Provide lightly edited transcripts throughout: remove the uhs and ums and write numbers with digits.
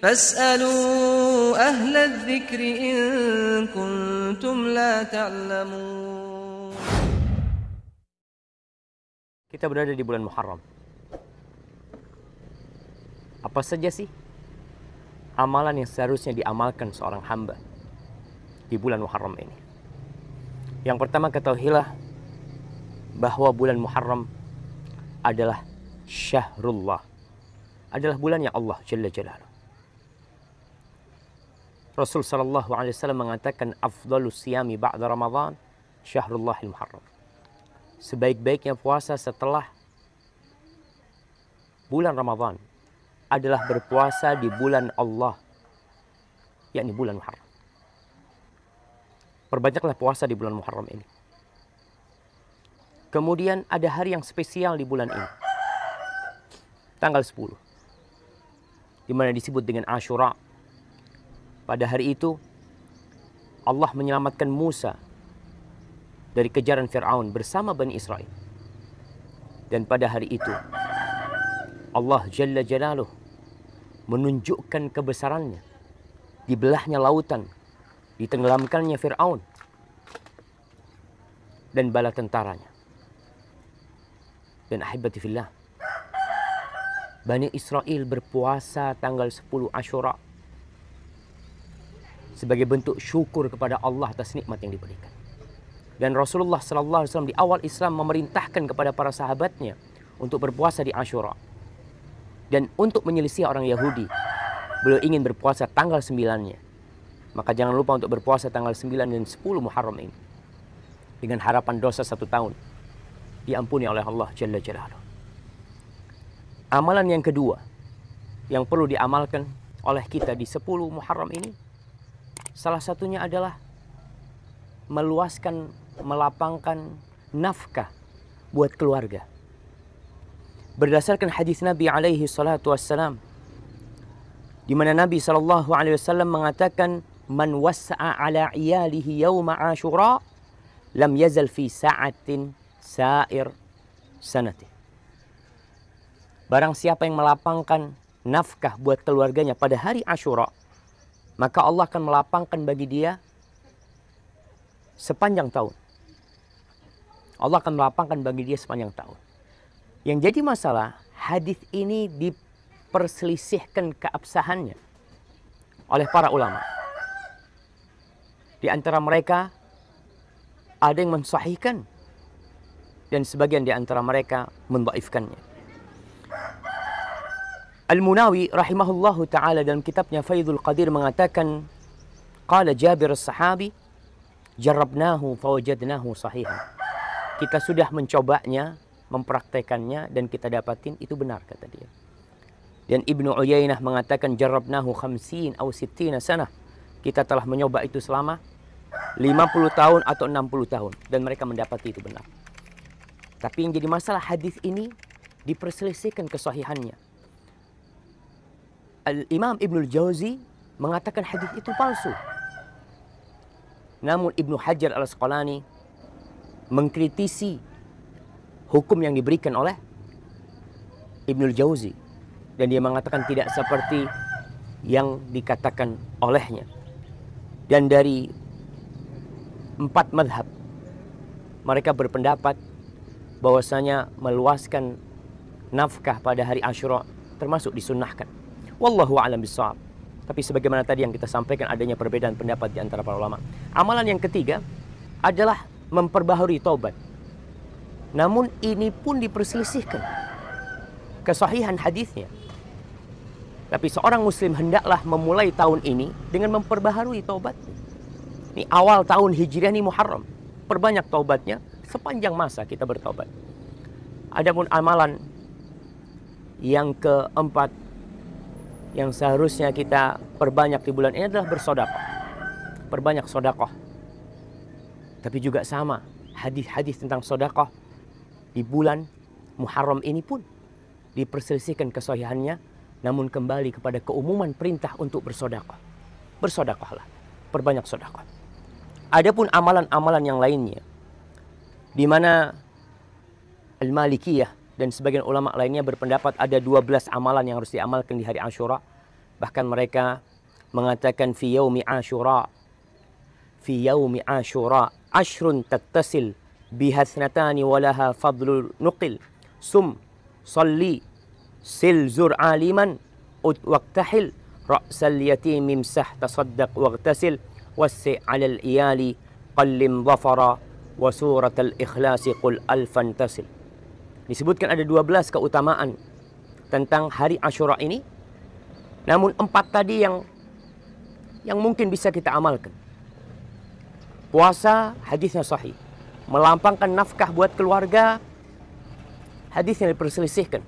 فاسألوا أهل الذكر إن كنتم لا تعلمون. Kita berada di bulan Muharram. Apa saja sih amalan yang seharusnya diamalkan seorang hamba di bulan Muharram ini? Yang pertama, ketahuilah bahwa bulan Muharram adalah syahrullah, adalah bulannya Allah Jalla Jalaluh. Rasul sallallahu alaihi wasallam mengatakan afdhalus siyami ba'da Ramadan syahrullahil Muharram. Sebaik-baiknya puasa setelah bulan Ramadan adalah berpuasa di bulan Allah, yakni bulan Muharram. Perbanyaklah puasa di bulan Muharram ini. Kemudian ada hari yang spesial di bulan ini, tanggal 10, di mana disebut dengan Ashura. Pada hari itu Allah menyelamatkan Musa dari kejaran Fir'aun bersama Bani Israel. Dan pada hari itu Allah Jalla Jalaluh menunjukkan kebesarannya. Dibelahnya lautan, ditenggelamkannya Fir'aun dan bala tentaranya. Dan ahibati fillah, Bani Israel berpuasa tanggal 10 Ashura sebagai bentuk syukur kepada Allah atas nikmat yang diberikan. Dan Rasulullah SAW di awal Islam memerintahkan kepada para sahabatnya untuk berpuasa di Ashura. Dan untuk menyelisih orang Yahudi, beliau ingin berpuasa tanggal 9-nya. Maka jangan lupa untuk berpuasa tanggal 9 dan 10 Muharram ini, dengan harapan dosa 1 tahun diampuni oleh Allah Jalla Jalaluh. Amalan yang kedua yang perlu diamalkan oleh kita di 10 Muharram ini, salah satunya adalah meluaskan, melapangkan nafkah buat keluarga. Berdasarkan hadis Nabi alaihi salatu wassalam, di mana Nabi sallallahu alaihi wasallam mengatakan, "Man wassa'a ala iyalihi yawma Ashura, lam yazal fi sa'atin sa'ir sanati." Barang siapa yang melapangkan nafkah buat keluarganya pada hari Ashura, maka Allah akan melapangkan bagi dia sepanjang tahun. Allah akan melapangkan bagi dia sepanjang tahun. Yang jadi masalah, hadis ini diperselisihkan keabsahannya oleh para ulama. Di antara mereka ada yang mensahihkan dan sebagian di antara mereka mendhaifkannya. Al-Munawi rahimahullahu ta'ala dalam kitabnya Faidul Qadir mengatakan, qala Jabir as-sahabi, jarrabnahu fawajadnahu sahihan. Kita sudah mencobanya, mempraktekannya, dan kita dapatin itu benar, kata dia. Dan Ibnu Uyainah mengatakan jarrabnahu 50 atau 60 sanah. Kita telah mencoba itu selama 50 tahun atau 60 tahun dan mereka mendapati itu benar. Tapi yang jadi masalah, hadis ini diperselisihkan kesahihannya. Al-Imam Ibnul Jauzi mengatakan hadis itu palsu. Namun Ibnu Hajar Al-Asqalani mengkritisi hukum yang diberikan oleh Ibnul Jauzi, dan dia mengatakan tidak seperti yang dikatakan olehnya. Dan dari 4 mazhab, mereka berpendapat bahwasanya meluaskan nafkah pada hari Ashura termasuk disunnahkan. Wallahu a'lam bishawab. Tapi sebagaimana tadi yang kita sampaikan, adanya perbedaan pendapat di antara para ulama. Amalan yang ketiga adalah memperbaharui taubat. Namun ini pun diperselisihkan kesahihan hadisnya. Tapi seorang muslim hendaklah memulai tahun ini dengan memperbaharui taubat. Ini awal tahun Hijriah, ini Muharram. Perbanyak taubatnya, sepanjang masa kita bertaubat. Adapun amalan yang keempat yang seharusnya kita perbanyak di bulan ini adalah bersedekah. Perbanyak sedekah. Tapi juga sama, hadis-hadis tentang sedekah di bulan Muharram ini pun diperselisihkan kesahihannya, namun kembali kepada keumuman perintah untuk bersedekah. Bersedekahlah, perbanyak sedekah. Adapun amalan-amalan yang lainnya, di mana Al-Malikiyah dan sebagian ulama lainnya berpendapat ada 12 amalan yang harus diamalkan di hari Ashura. Bahkan mereka mengatakan fi yaumi Asyura. Fi yaumi Asyura ashrun tattasil biha thnatani walaha fadlul nuqil. Sum salli sil zur aliman waqtahil ra'sal yatim imsah tasaddaq waghtasil wassi 'alal iyali qallim dhafara wa suratal ikhlasi qul alfan tasil. Disebutkan ada 12 keutamaan tentang hari Asyura ini. Namun 4 tadi yang mungkin bisa kita amalkan. Puasa, hadisnya sahih. Melampangkan nafkah buat keluarga, hadisnya diperselisihkan.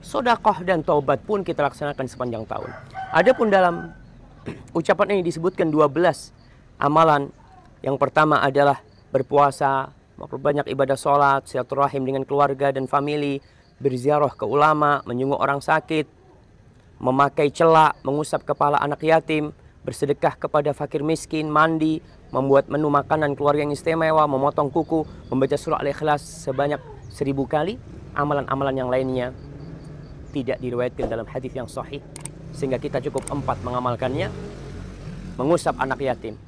Sedekah dan taubat pun kita laksanakan sepanjang tahun. Adapun dalam ucapan ini disebutkan 12 amalan. Yang pertama adalah berpuasa, memperbanyak ibadah sholat, silaturahim dengan keluarga dan famili, berziarah ke ulama, menyungguh orang sakit, memakai celak, mengusap kepala anak yatim, bersedekah kepada fakir miskin, mandi, membuat menu makanan keluarga yang istimewa, memotong kuku, membaca surah Al-Ikhlas sebanyak 1000 kali. Amalan-amalan yang lainnya tidak diriwayatkan dalam hadis yang sahih, sehingga kita cukup 4 mengamalkannya. Mengusap anak yatim,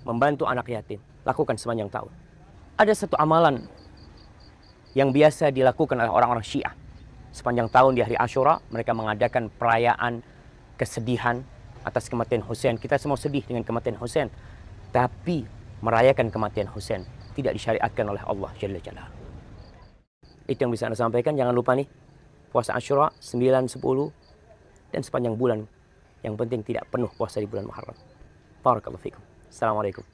membantu anak yatim, lakukan sepanjang tahun. Ada satu amalan yang biasa dilakukan oleh orang-orang Syiah. Sepanjang tahun di hari Asyura, mereka mengadakan perayaan kesedihan atas kematian Husain. Kita semua sedih dengan kematian Husain. Tapi merayakan kematian Husain tidak disyariatkan oleh Allah Jalla Jalla. Itu yang bisa Anda sampaikan. Jangan lupa nih, puasa Asyura 9, 10, dan sepanjang bulan. Yang penting tidak penuh puasa di bulan Muharram. Barakallahu fikum. Assalamualaikum.